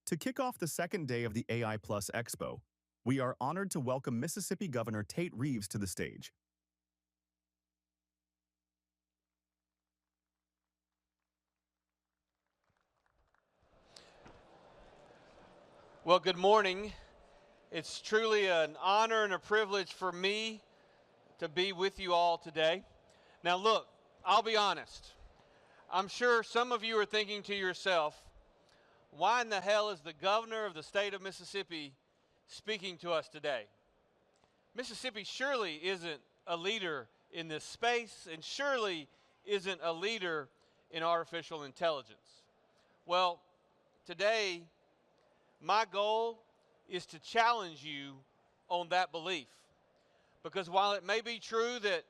To kick off the second day of the AI Plus Expo, we are honored to welcome Mississippi Governor Tate Reeves to the stage. Well, good morning. It's truly an honor and a privilege for me to be with you all today. Now, look, I'll be honest. I'm sure some of you are thinking to yourself, why in the hell is the governor of the state of Mississippi speaking to us today? Mississippi surely isn't a leader in this space and surely isn't a leader in artificial intelligence. Well, today, my goal is to challenge you on that belief. Because while it may be true that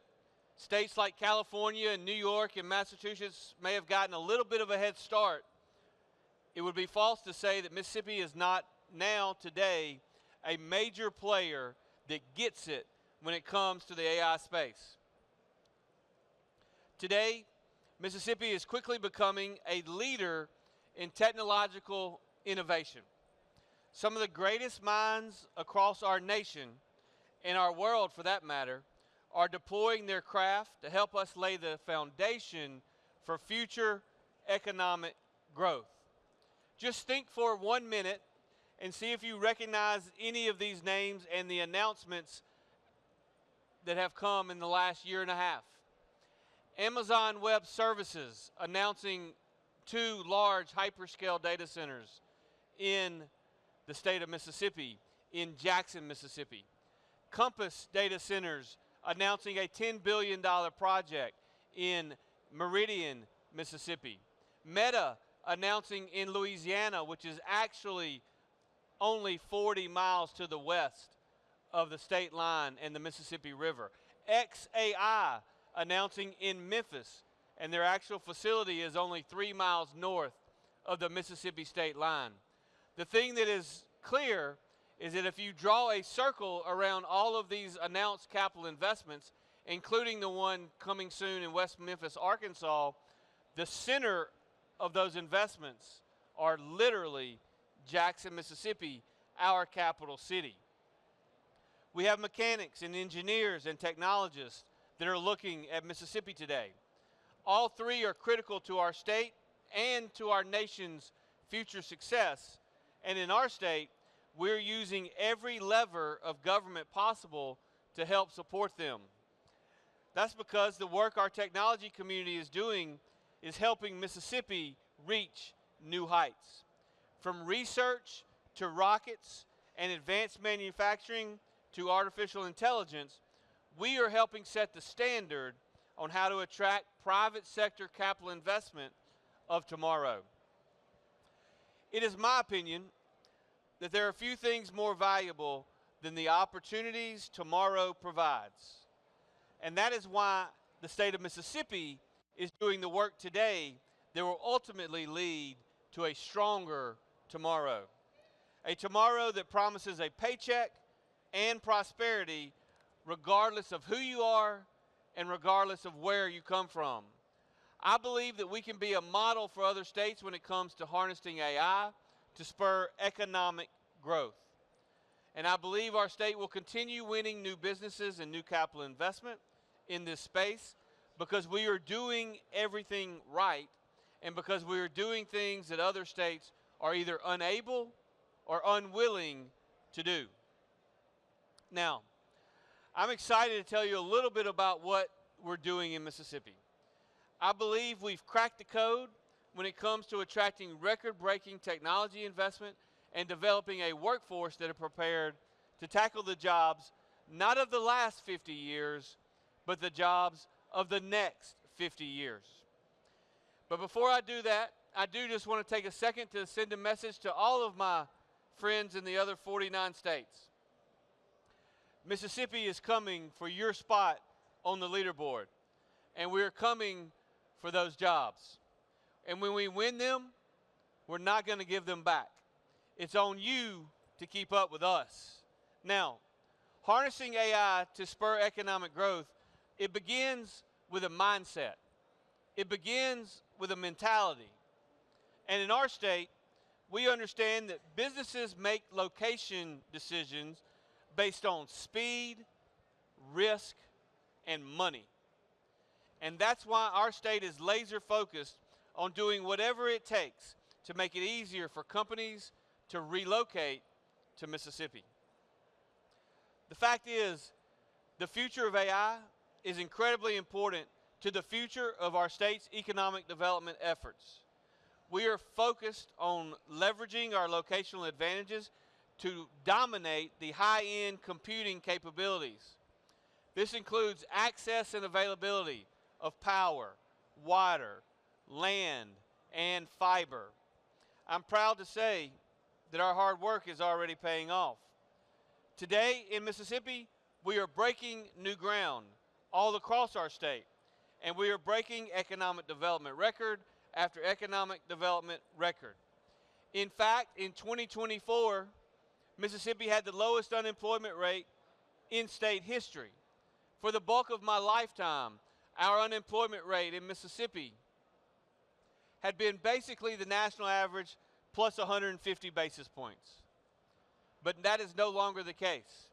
states like California and New York and Massachusetts may have gotten a little bit of a head start, it would be false to say that Mississippi is not now, today, a major player that gets it when it comes to the AI space. Today, Mississippi is quickly becoming a leader in technological innovation. Some of the greatest minds across our nation, and our world for that matter, are deploying their craft to help us lay the foundation for future economic growth. Just think for 1 minute and see if you recognize any of these names and the announcements that have come in the last year and a half. Amazon Web Services announcing 2 large hyperscale data centers in the state of Mississippi, in Jackson, Mississippi. Compass Data Centers announcing a $10 billion project in Meridian, Mississippi. Meta announcing in Louisiana, which is actually only 40 miles to the west of the state line and the Mississippi River. XAI announcing in Memphis, and their actual facility is only 3 miles north of the Mississippi state line. The thing that is clear is that if you draw a circle around all of these announced capital investments, including the one coming soon in West Memphis, Arkansas, the center of those investments are literally Jackson, Mississippi, our capital city. We have mechanics and engineers and technologists that are looking at Mississippi today. All 3 are critical to our state and to our nation's future success. And in our state, we're using every lever of government possible to help support them. That's because the work our technology community is doing is helping Mississippi reach new heights. From research to rockets and advanced manufacturing to artificial intelligence, we are helping set the standard on how to attract private sector capital investment of tomorrow. It is my opinion that there are few things more valuable than the opportunities tomorrow provides. And that is why the state of Mississippi is doing the work today that will ultimately lead to a stronger tomorrow. A tomorrow that promises a paycheck and prosperity regardless of who you are and regardless of where you come from. I believe that we can be a model for other states when it comes to harnessing AI to spur economic growth. And I believe our state will continue winning new businesses and new capital investment in this space because we are doing everything right and because we are doing things that other states are either unable or unwilling to do. Now, I'm excited to tell you a little bit about what we're doing in Mississippi. I believe we've cracked the code when it comes to attracting record-breaking technology investment and developing a workforce that are prepared to tackle the jobs not of the last 50 years, but the jobs of the next 50 years. But before I do that, I do just want to take a second to send a message to all of my friends in the other 49 states. Mississippi is coming for your spot on the leaderboard, and we're coming for those jobs. And when we win them, we're not going to give them back. It's on you to keep up with us. Now, harnessing AI to spur economic growth, it begins with a mindset. It begins with a mentality. And in our state, we understand that businesses make location decisions based on speed, risk, and money. And that's why our state is laser focused on doing whatever it takes to make it easier for companies to relocate to Mississippi. The fact is, the future of AI is incredibly important to the future of our state's economic development efforts. We are focused on leveraging our locational advantages to dominate the high-end computing capabilities. This includes access and availability of power, water, land, and fiber. I'm proud to say that our hard work is already paying off. Today in Mississippi, we are breaking new ground all across our state, and we are breaking economic development record after economic development record. In fact, in 2024, Mississippi had the lowest unemployment rate in state history. For the bulk of my lifetime, our unemployment rate in Mississippi had been basically the national average plus 150 basis points. But that is no longer the case.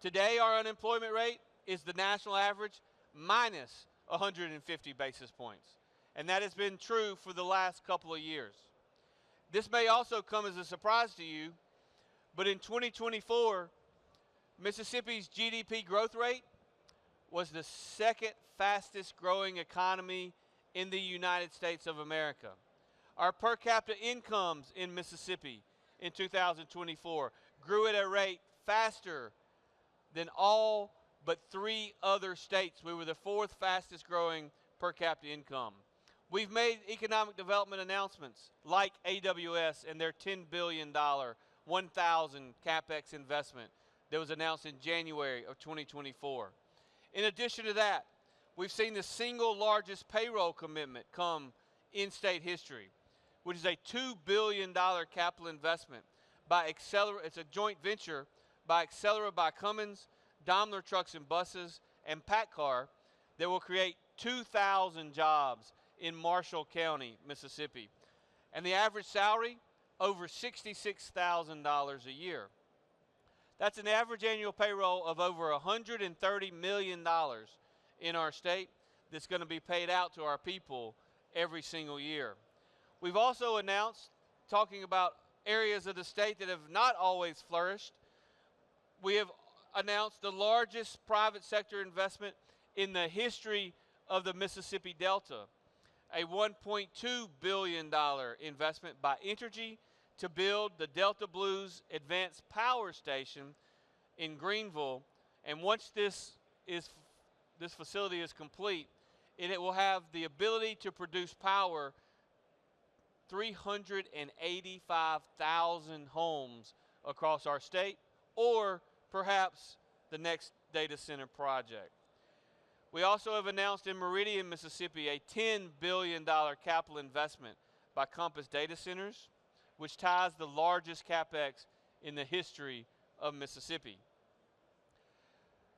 Today, our unemployment rate is the national average minus 150 basis points. And that has been true for the last couple of years. This may also come as a surprise to you, but in 2024, Mississippi's GDP growth rate was the second fastest growing economy in the United States of America. Our per capita incomes in Mississippi in 2024 grew at a rate faster than all but 3 other states. We were the 4th fastest growing per capita income. We've made economic development announcements like AWS and their $10 billion 1,000 CapEx investment that was announced in January of 2024. In addition to that, we've seen the single largest payroll commitment come in state history, which is a $2 billion capital investment by Accelera. It's a joint venture by Accelera by Cummins, Daimler Trucks and Buses, and PACCAR that will create 2,000 jobs in Marshall County, Mississippi. And the average salary, over $66,000 a year. That's an average annual payroll of over $130 million in our state that's going to be paid out to our people every single year. We've also announced, talking about areas of the state that have not always flourished, we have announced the largest private sector investment in the history of the Mississippi Delta, a $1.2 billion investment by Entergy to build the Delta Blues Advanced Power Station in Greenville. And once this facility is complete, it will have the ability to produce power 385,000 homes across our state, or perhaps the next data center project. We also have announced in Meridian, Mississippi, a $10 billion capital investment by Compass Data Centers, which ties the largest CapEx in the history of Mississippi.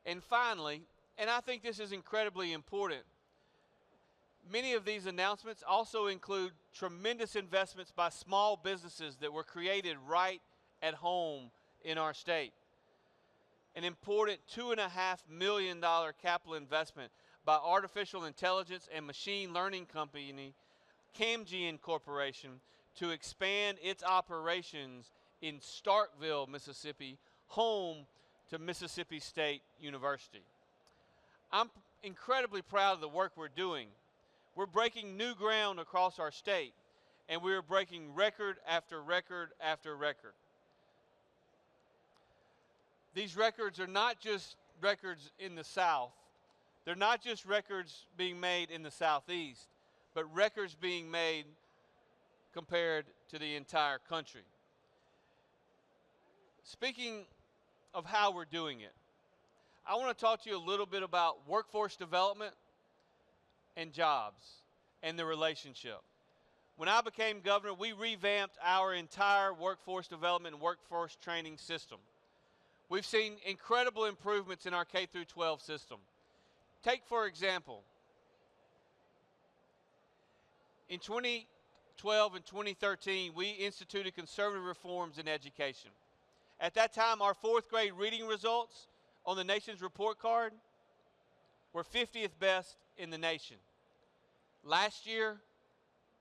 And finally, and I think this is incredibly important, many of these announcements also include tremendous investments by small businesses that were created right at home in our state. An important $2.5 million capital investment by artificial intelligence and machine learning company Camgian Corporation to expand its operations in Starkville, Mississippi, home to Mississippi State University. I'm incredibly proud of the work we're doing. We're breaking new ground across our state, and we are breaking record after record after record. These records are not just records in the South. They're not just records being made in the Southeast, but records being made compared to the entire country. Speaking of how we're doing it, I want to talk to you a little bit about workforce development and jobs and the relationship. When I became governor, we revamped our entire workforce development and workforce training system. We've seen incredible improvements in our K-12 system. Take, for example, in 12 in 2013, we instituted conservative reforms in education. At that time, our fourth grade reading results on the nation's report card were 50th best in the nation. Last year,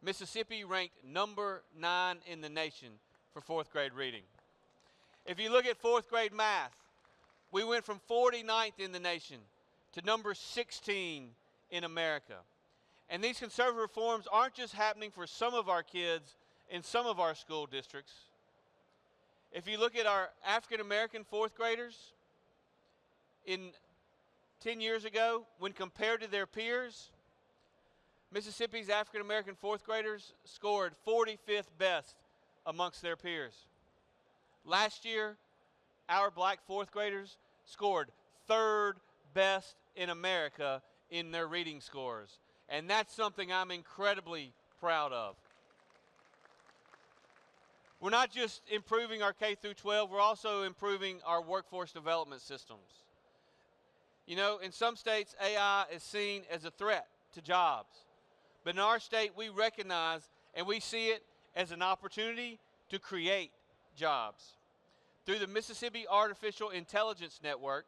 Mississippi ranked number 9 in the nation for fourth grade reading. If you look at fourth grade math, we went from 49th in the nation to number 16 in America. And these conservative reforms aren't just happening for some of our kids in some of our school districts. If you look at our African American fourth graders, in 10 years ago, when compared to their peers, Mississippi's African American fourth graders scored 45th best amongst their peers. Last year, our black fourth graders scored 3rd best in America in their reading scores. And that's something I'm incredibly proud of. We're not just improving our K through 12, we're also improving our workforce development systems. You know, in some states, AI is seen as a threat to jobs. But in our state, we recognize and we see it as an opportunity to create jobs. Through the Mississippi Artificial Intelligence Network,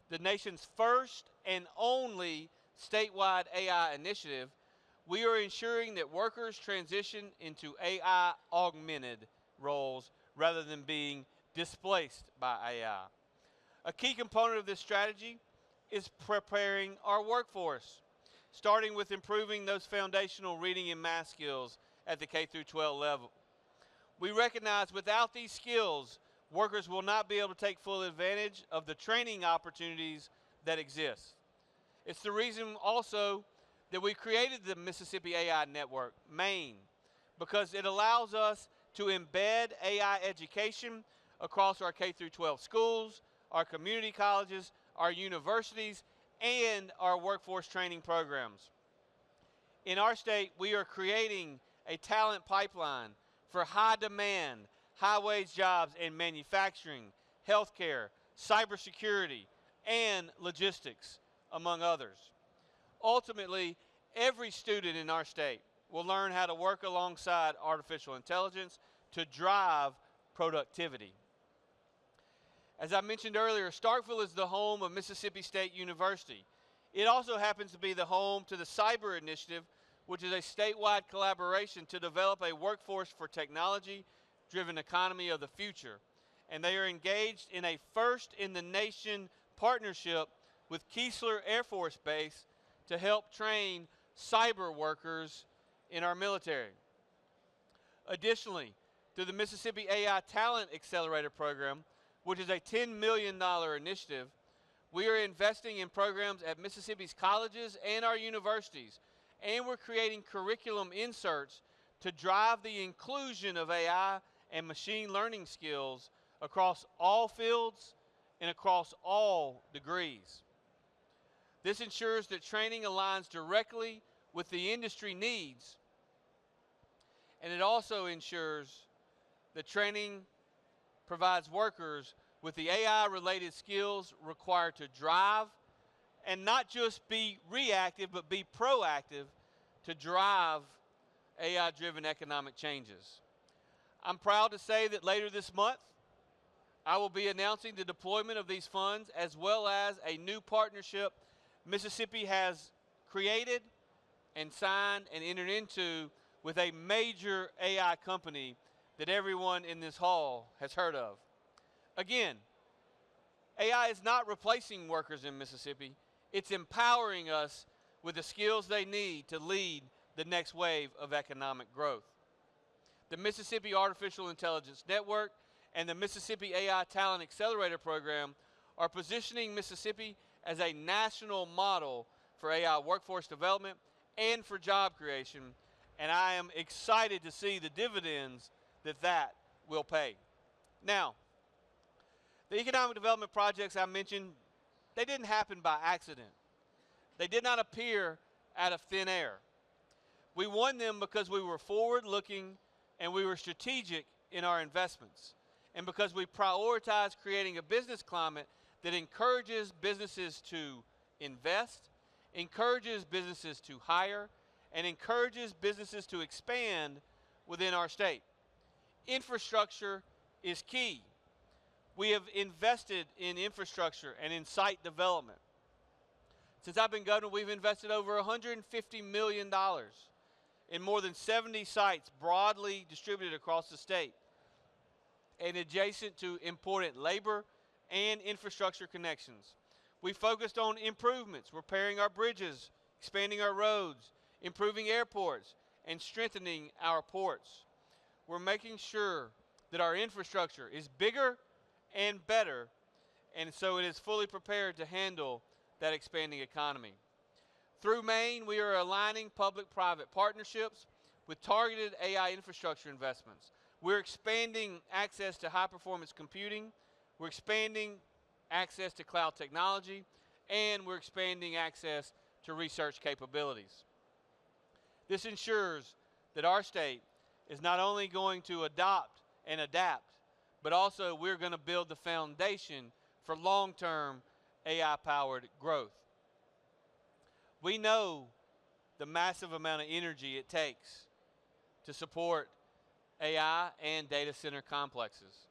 the nation's first and only statewide AI initiative, we are ensuring that workers transition into AI-augmented roles rather than being displaced by AI. A key component of this strategy is preparing our workforce, starting with improving those foundational reading and math skills at the K through 12 level. We recognize without these skills, workers will not be able to take full advantage of the training opportunities that exist. It's the reason also that we created the Mississippi AI Network, Maine, because it allows us to embed AI education across our K through 12 schools, our community colleges, our universities, and our workforce training programs. In our state, we are creating a talent pipeline for high demand, high wage jobs in manufacturing, healthcare, cybersecurity, and logistics, among others. Ultimately, every student in our state will learn how to work alongside artificial intelligence to drive productivity. As I mentioned earlier, Starkville is the home of Mississippi State University. It also happens to be the home to the Cyber Initiative, which is a statewide collaboration to develop a workforce for technology-driven economy of the future. And they are engaged in a first-in-the-nation partnership with Keesler Air Force Base to help train cyber workers in our military. Additionally, through the Mississippi AI Talent Accelerator Program, which is a $10 million initiative, we are investing in programs at Mississippi's colleges and our universities, and we're creating curriculum inserts to drive the inclusion of AI and machine learning skills across all fields and across all degrees. This ensures that training aligns directly with the industry needs, and it also ensures that training provides workers with the AI-related skills required to drive and not just be reactive, but be proactive to drive AI-driven economic changes. I'm proud to say that later this month, I will be announcing the deployment of these funds as well as a new partnership Mississippi has created and signed and entered into with a major AI company that everyone in this hall has heard of. Again, AI is not replacing workers in Mississippi. It's empowering us with the skills they need to lead the next wave of economic growth. The Mississippi Artificial Intelligence Network and the Mississippi AI Talent Accelerator Program are positioning Mississippi as a national model for AI workforce development and for job creation, and I am excited to see the dividends that will pay. Now, the economic development projects I mentioned, they didn't happen by accident. They did not appear out of thin air. We won them because we were forward-looking and we were strategic in our investments, and because we prioritized creating a business climate that encourages businesses to invest, encourages businesses to hire, and encourages businesses to expand within our state. Infrastructure is key. We have invested in infrastructure and in site development. Since I've been governor, we've invested over $150 million in more than 70 sites broadly distributed across the state and adjacent to important labor and infrastructure connections. We focused on improvements, repairing our bridges, expanding our roads, improving airports, and strengthening our ports. We're making sure that our infrastructure is bigger and better, and so it is fully prepared to handle that expanding economy. Through Maine, we are aligning public-private partnerships with targeted AI infrastructure investments. We're expanding access to high-performance computing, we're expanding access to cloud technology, and we're expanding access to research capabilities. This ensures that our state is not only going to adopt and adapt, but also we're going to build the foundation for long-term AI-powered growth. We know the massive amount of energy it takes to support AI and data center complexes.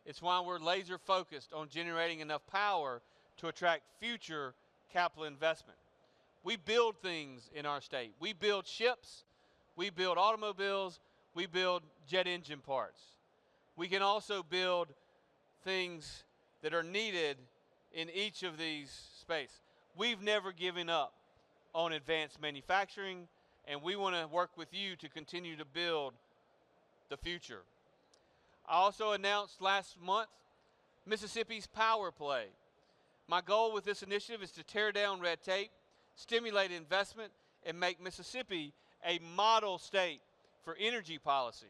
It's why we're laser focused on generating enough power to attract future capital investment. We build things in our state. We build ships, we build automobiles, we build jet engine parts. We can also build things that are needed in each of these spaces. We've never given up on advanced manufacturing, and we want to work with you to continue to build the future. I also announced last month Mississippi's Power Play. My goal with this initiative is to tear down red tape, stimulate investment, and make Mississippi a model state for energy policy.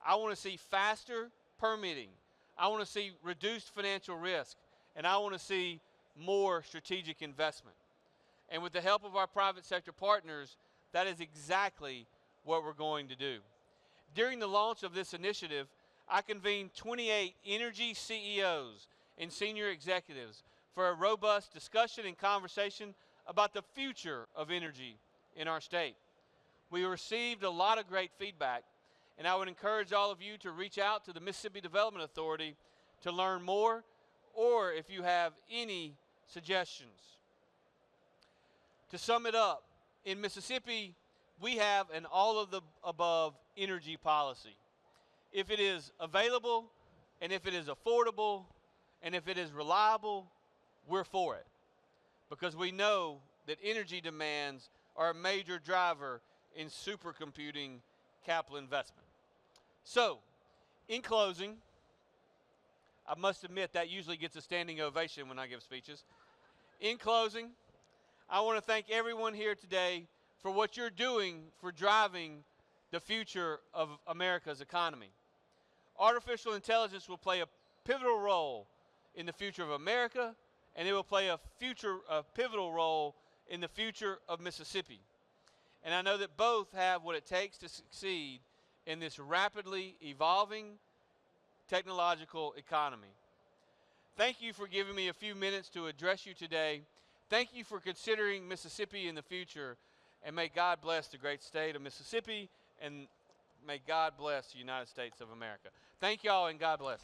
I want to see faster permitting. I want to see reduced financial risk, and I want to see more strategic investment. And with the help of our private sector partners, that is exactly what we're going to do. During the launch of this initiative, I convened 28 energy CEOs and senior executives for a robust discussion and conversation about the future of energy in our state. We received a lot of great feedback, and I would encourage all of you to reach out to the Mississippi Development Authority to learn more, or if you have any suggestions. To sum it up, in Mississippi, we have an all-of-the-above energy policy. If it is available, and if it is affordable, and if it is reliable, we're for it. Because we know that energy demands are a major driver in supercomputing capital investment. So, in closing, I must admit that usually gets a standing ovation when I give speeches. In closing, I want to thank everyone here today for what you're doing for driving the future of America's economy. Artificial intelligence will play a pivotal role in the future of America, and it will play a pivotal role in the future of Mississippi. And I know that both have what it takes to succeed in this rapidly evolving technological economy. Thank you for giving me a few minutes to address you today. Thank you for considering Mississippi in the future, and may God bless the great state of Mississippi, and may God bless the United States of America. Thank y'all, and God bless.